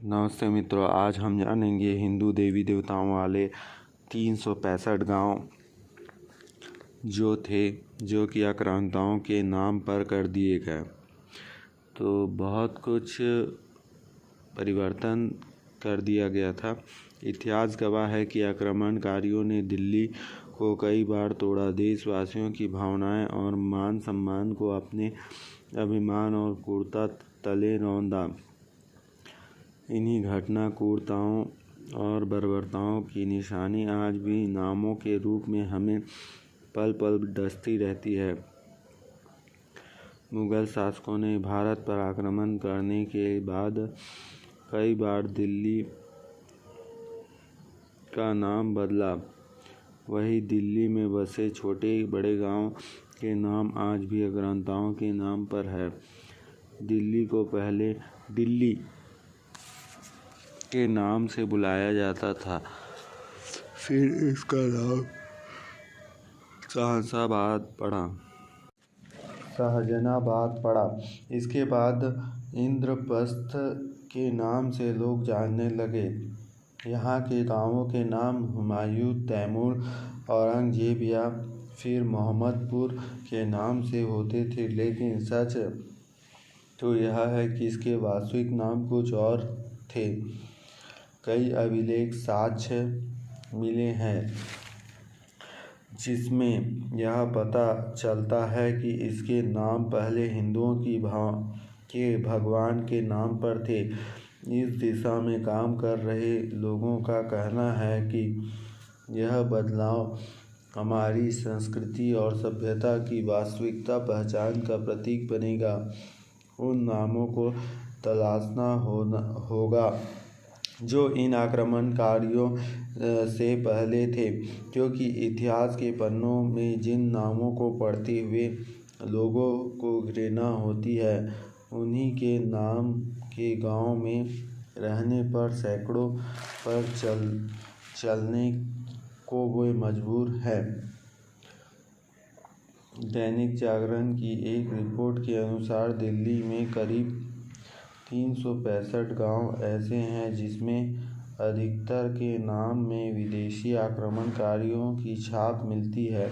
नमस्ते मित्रों, आज हम जानेंगे हिंदू देवी देवताओं वाले 365 गांव जो कि आक्रांताओं के नाम पर कर दिए गए। तो बहुत कुछ परिवर्तन कर दिया गया था। इतिहास गवाह है कि आक्रमणकारियों ने दिल्ली को कई बार तोड़ा, देशवासियों की भावनाएं और मान सम्मान को अपने अभिमान और क्रूरता तले रौंदा। इन्हीं घटना, क्रूरताओं और बर्बरताओं की निशानी आज भी नामों के रूप में हमें पल पल डसती रहती है। मुगल शासकों ने भारत पर आक्रमण करने के बाद कई बार दिल्ली का नाम बदला। वही दिल्ली में बसे छोटे बड़े गांव के नाम आज भी आक्रांताओं के नाम पर है। दिल्ली को पहले दिल्ली के नाम से बुलाया जाता था, फिर इसका नाम शाहजहानाबाद पड़ा। इसके बाद इंद्रप्रस्थ के नाम से लोग जानने लगे। यहाँ के गांवों के नाम हुमायूं, तैमूर, औरंगजेब या फिर मोहम्मदपुर के नाम से होते थे, लेकिन सच तो यह है कि इसके वास्तविक नाम कुछ और थे। कई अभिलेख साक्ष्य मिले हैं जिसमें यह पता चलता है कि इसके नाम पहले हिंदुओं के भगवान के नाम पर थे। इस दिशा में काम कर रहे लोगों का कहना है कि यह बदलाव हमारी संस्कृति और सभ्यता की वास्तविकता पहचान का प्रतीक बनेगा। उन नामों को तलाशना होगा जो इन आक्रमणकारियों से पहले थे, क्योंकि इतिहास के पन्नों में जिन नामों को पढ़ते हुए लोगों को घृणा होती है, उन्हीं के नाम के गांव में रहने पर सैकड़ों पर चलने को वे मजबूर हैं। दैनिक जागरण की एक रिपोर्ट के अनुसार दिल्ली में करीब 365 गांव ऐसे हैं जिसमें अधिकतर के नाम में विदेशी आक्रमणकारियों की छाप मिलती है।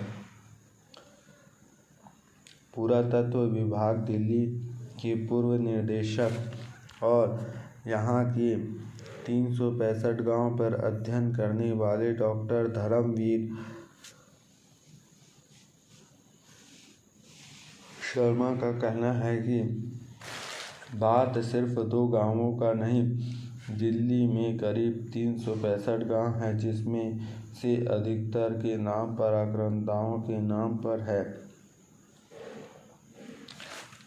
पुरातत्व विभाग दिल्ली के पूर्व निदेशक और यहाँ के 365 गांव पर अध्ययन करने वाले डॉक्टर धर्मवीर शर्मा का कहना है कि बात सिर्फ 2 गांवों का नहीं, दिल्ली में करीब 365 गांव हैं जिसमें से अधिकतर के नाम पर आक्रांताओं के नाम पर है।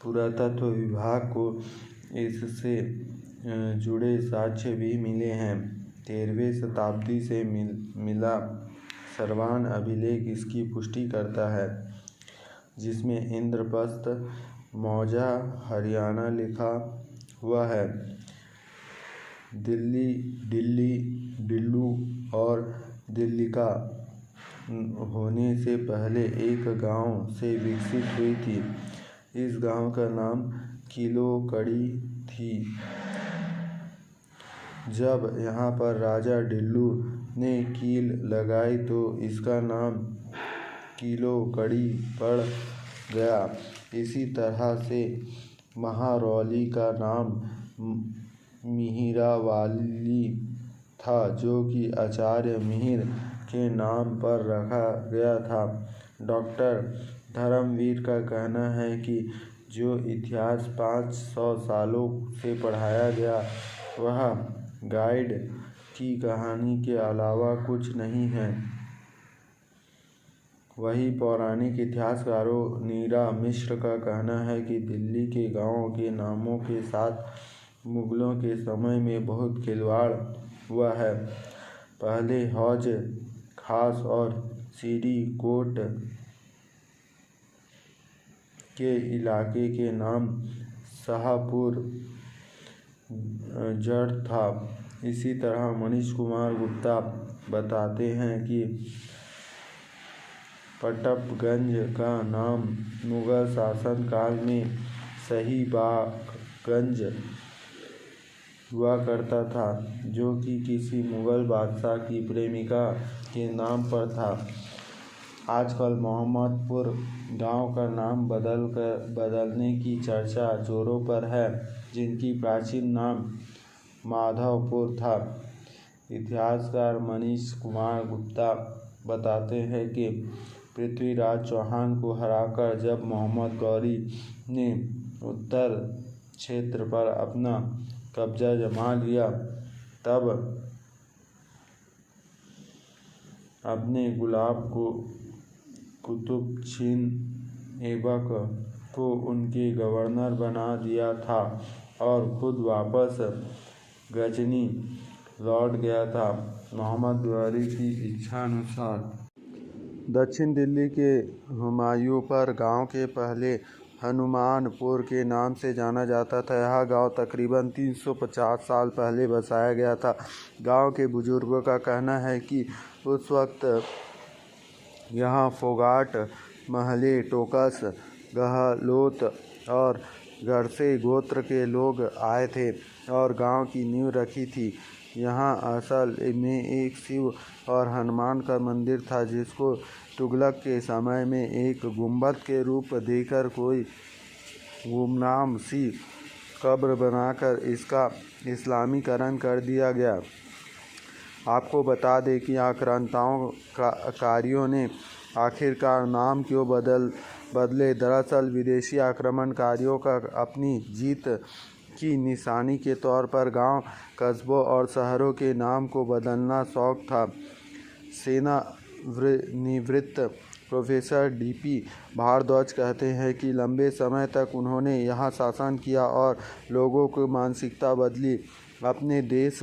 पुरातत्व विभाग को इससे जुड़े साक्ष्य भी मिले हैं। 13वीं शताब्दी से मिला सरवान अभिलेख इसकी पुष्टि करता है, जिसमें इंद्रप्रस्थ, मौजा, हरियाणा लिखा हुआ है। दिल्ली, डिल्लू और दिल्लिका होने से पहले एक गांव से विकसित हुई थी। इस गांव का नाम किलो कड़ी थी। जब यहाँ पर राजा डिल्लू ने कील लगाई तो इसका नाम किलो कड़ी पड़ गया। इसी तरह से महारौली का नाम मिहिरावाली था, जो कि आचार्य मिहिर के नाम पर रखा गया था। डॉक्टर धर्मवीर का कहना है कि जो इतिहास 500 सालों से पढ़ाया गया वह गाइड की कहानी के अलावा कुछ नहीं है। वही पौराणिक इतिहासकारों नीरा मिश्र का कहना है कि दिल्ली के गांवों के नामों के साथ मुगलों के समय में बहुत खिलवाड़ हुआ है। पहले हौज खास और सीरी कोट के इलाके के नाम शाहपुर जड़ था। इसी तरह मनीष कुमार गुप्ता बताते हैं कि पटपगंज का नाम मुगल शासन काल में सहीबागंज हुआ करता था, जो कि किसी मुग़ल बादशाह की प्रेमिका के नाम पर था। आजकल मोहम्मदपुर गांव का नाम बदलने की चर्चा जोरों पर है, जिनकी प्राचीन नाम माधवपुर था। इतिहासकार मनीष कुमार गुप्ता बताते हैं कि पृथ्वीराज चौहान को हराकर जब मोहम्मद गौरी ने उत्तर क्षेत्र पर अपना कब्जा जमा लिया, तब अपने गुलाब को कुतुबुद्दीन ऐबक को उनके गवर्नर बना दिया था और खुद वापस गजनी लौट गया था। मोहम्मद गौरी की इच्छानुसार दक्षिण दिल्ली के हुमायूंपुर गांव के पहले हनुमानपुर के नाम से जाना जाता था। यह गांव तकरीबन 350 साल पहले बसाया गया था। गांव के बुजुर्गों का कहना है कि उस वक्त यहाँ फोगाट, महले, टोकस, गहलोत और गरसे गोत्र के लोग आए थे और गांव की नींव रखी थी। यहाँ असल में एक शिव और हनुमान का मंदिर था, जिसको तुगलक के समय में एक गुंबद के रूप देकर कोई गुमनाम सी कब्र बनाकर इसका इस्लामीकरण कर दिया गया। आपको बता दें कि आक्रांताकारियों ने आखिरकार नाम क्यों बदले। दरअसल विदेशी आक्रमणकारियों का अपनी जीत की निशानी के तौर पर गांव, कस्बों और शहरों के नाम को बदलना शौक था। सेवानिवृत्त प्रोफेसर D.P. भारद्वाज कहते हैं कि लंबे समय तक उन्होंने यहाँ शासन किया और लोगों की मानसिकता बदली। अपने देश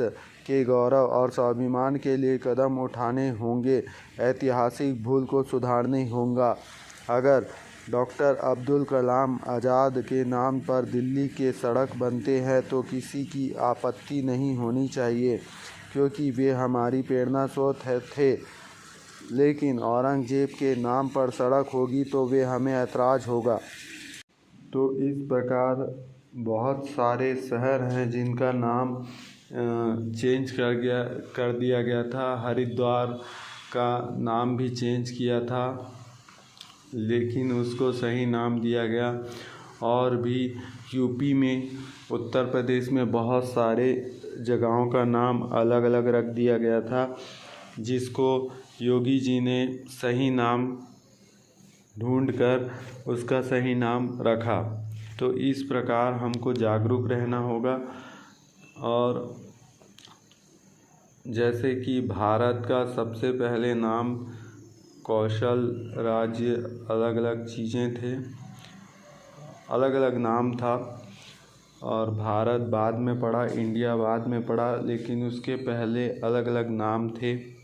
के गौरव और स्वाभिमान के लिए कदम उठाने होंगे, ऐतिहासिक भूल को सुधारना होगा। अगर डॉक्टर अब्दुल कलाम आज़ाद के नाम पर दिल्ली के सड़क बनते हैं तो किसी की आपत्ति नहीं होनी चाहिए, क्योंकि वे हमारी प्रेरणा स्रोत थे। लेकिन औरंगजेब के नाम पर सड़क होगी तो वे हमें ऐतराज़ होगा। तो इस प्रकार बहुत सारे शहर हैं जिनका नाम चेंज कर दिया गया था। हरिद्वार का नाम भी चेंज किया था, लेकिन उसको सही नाम दिया गया। और भी यूपी में, उत्तर प्रदेश में बहुत सारे जगहों का नाम अलग अलग रख दिया गया था, जिसको योगी जी ने सही नाम ढूंढकर उसका सही नाम रखा। तो इस प्रकार हमको जागरूक रहना होगा। और जैसे कि भारत का सबसे पहले नाम कौशल राज्य, अलग अलग चीज़ें थे, अलग अलग नाम था। और भारत बाद में पड़ा, इंडिया बाद में पड़ा, लेकिन उसके पहले अलग अलग नाम थे।